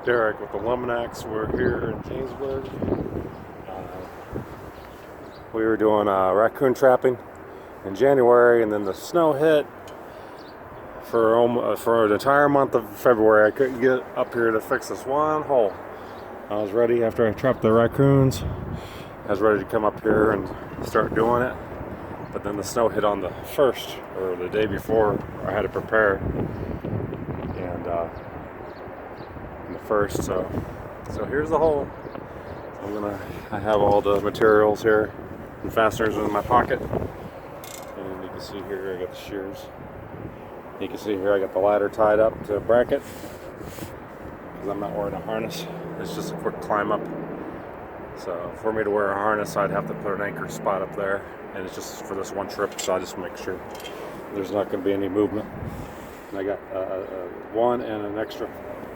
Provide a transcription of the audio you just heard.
Derek with Eliminex. We're here in Jamesburg. We were doing raccoon trapping in January, and then the snow hit for an entire month of February. I couldn't get up here to fix this one hole. I was ready after I trapped the raccoons. I was ready to come up here and start doing it, but then the snow hit on the first, or the day before I had to prepare, and the first. So here's the hole. I have all the materials here and fasteners in my pocket, and you can see here I got the shears. You can see here I got the ladder tied up to a bracket because I'm not wearing a harness. It's just a quick climb up. So for me to wear a harness, I'd have to put an anchor spot up there, and it's just for this one trip, so I just make sure there's not going to be any movement. And I got one and an extra